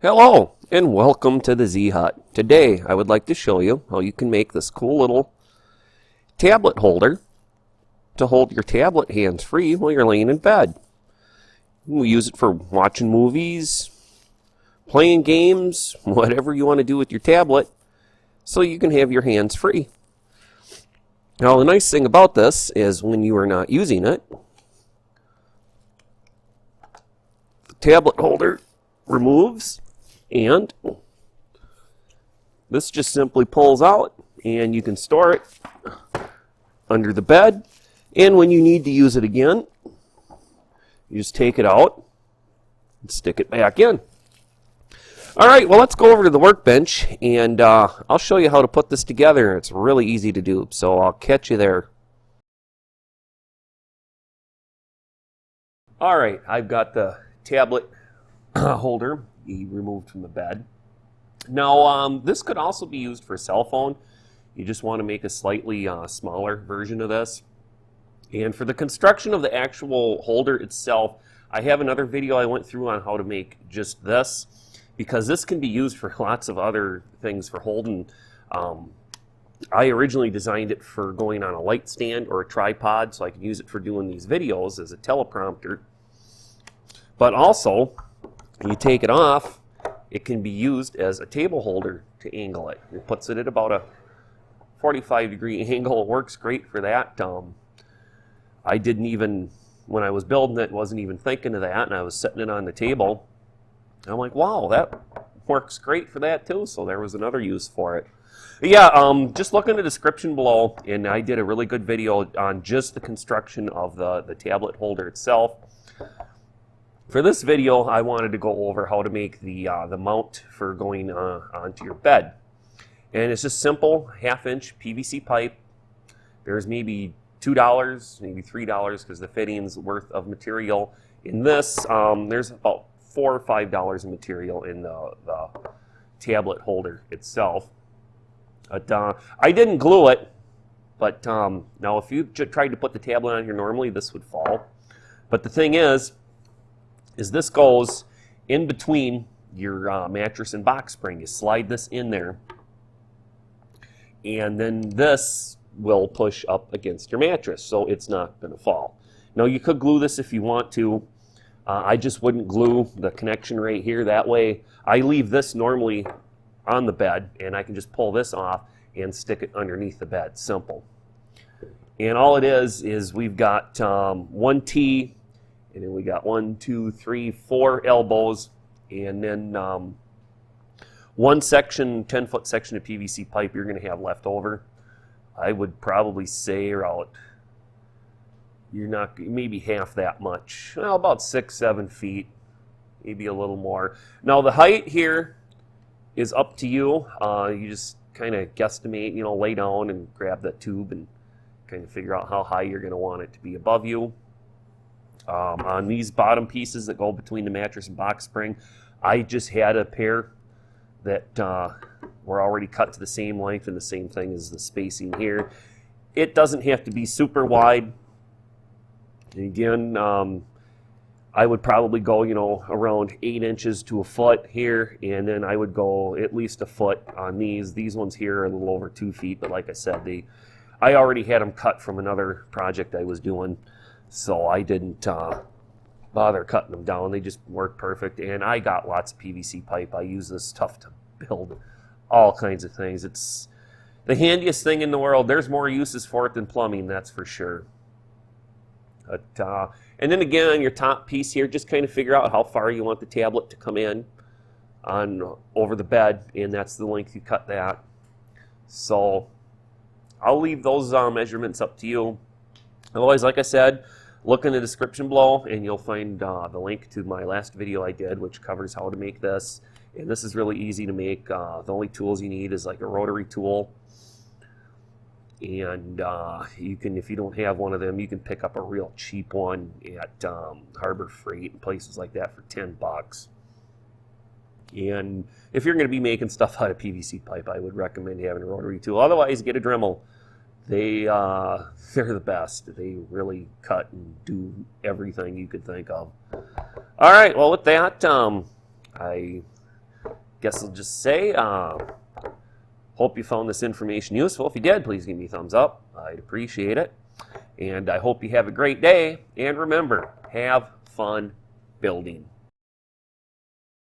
Hello and welcome to the Z Hut. Today I would like to show you how you can make this cool little tablet holder to hold your tablet hands free while you're laying in bed. We use it for watching movies, playing games, whatever you want to do with your tablet, so you can have your hands free. Now the nice thing about this is when you are not using it, the tablet holder removes and this just simply pulls out and you can store it under the bed, and when you need to use it again you just take it out and stick it back in. Alright, well, let's go over to the workbench and I'll show you how to put this together. It's really easy to do, so I'll catch you there. Alright, I've got the tablet holder removed from the bed. Now, this could also be used for a cell phone. You just want to make a slightly smaller version of this. And for the construction of the actual holder itself, I have another video I went through on how to make just this, because this can be used for lots of other things for holding. I originally designed it for going on a light stand or a tripod, so I can use it for doing these videos as a teleprompter. But also, you take it off, it can be used as a table holder to angle it. It puts it at about a 45-degree angle. It works great for that. I didn't even, when I was building it, wasn't even thinking of that, and I was setting it on the table. I'm like, wow, that works great for that too, so there was another use for it. But yeah, just look in the description below, and I did a really good video on just the construction of the tablet holder itself. For this video, I wanted to go over how to make the mount for going onto your bed. And it's just simple, half-inch PVC pipe. There's maybe $2, maybe $3, because the fitting's worth of material. In this, there's about $4 or $5 of material in the tablet holder itself. But, I didn't glue it, but now if you tried to put the tablet on here normally, this would fall. But the thing is this goes in between your mattress and box spring. You slide this in there, and then this will push up against your mattress, so it's not going to fall. Now, you could glue this if you want to. I just wouldn't glue the connection right here. That way, I leave this normally on the bed, and I can just pull this off and stick it underneath the bed. Simple. And all it is we've got one T, and then we got 1, 2, 3, 4 elbows, and then one section, 10-foot section of PVC pipe you're going to have left over. I would probably say around, maybe half that much. Well, about 6, 7 feet, maybe a little more. Now the height here is up to you. You just kind of guesstimate, lay down and grab that tube and kind of figure out how high you're going to want it to be above you. On these bottom pieces that go between the mattress and box spring, I just had a pair that were already cut to the same length and the same thing as the spacing here. It doesn't have to be super wide. And again, I would probably go, around 8 inches to a foot here, and then I would go at least a foot on these. These ones here are a little over 2 feet, but like I said, I already had them cut from another project I was doing, so I didn't bother cutting them down. They just work perfect, and I got lots of PVC pipe. I use this stuff to build all kinds of things. It's the handiest thing in the world. There's more uses for it than plumbing, that's for sure. But, and then again, on your top piece here, just kind of figure out how far you want the tablet to come in over the bed, and that's the length you cut that. So I'll leave those measurements up to you. Otherwise, like I said, look in the description below, and you'll find the link to my last video I did, which covers how to make this. And this is really easy to make. The only tools you need is like a rotary tool. And you can, if you don't have one of them, you can pick up a real cheap one at Harbor Freight and places like that for $10. And if you're going to be making stuff out of PVC pipe, I would recommend having a rotary tool. Otherwise, get a Dremel. They're the best. They really cut and do everything you could think of. All right, well, with that, I guess I'll just say, hope you found this information useful. If you did, please give me a thumbs up. I'd appreciate it. And I hope you have a great day. And remember, have fun building.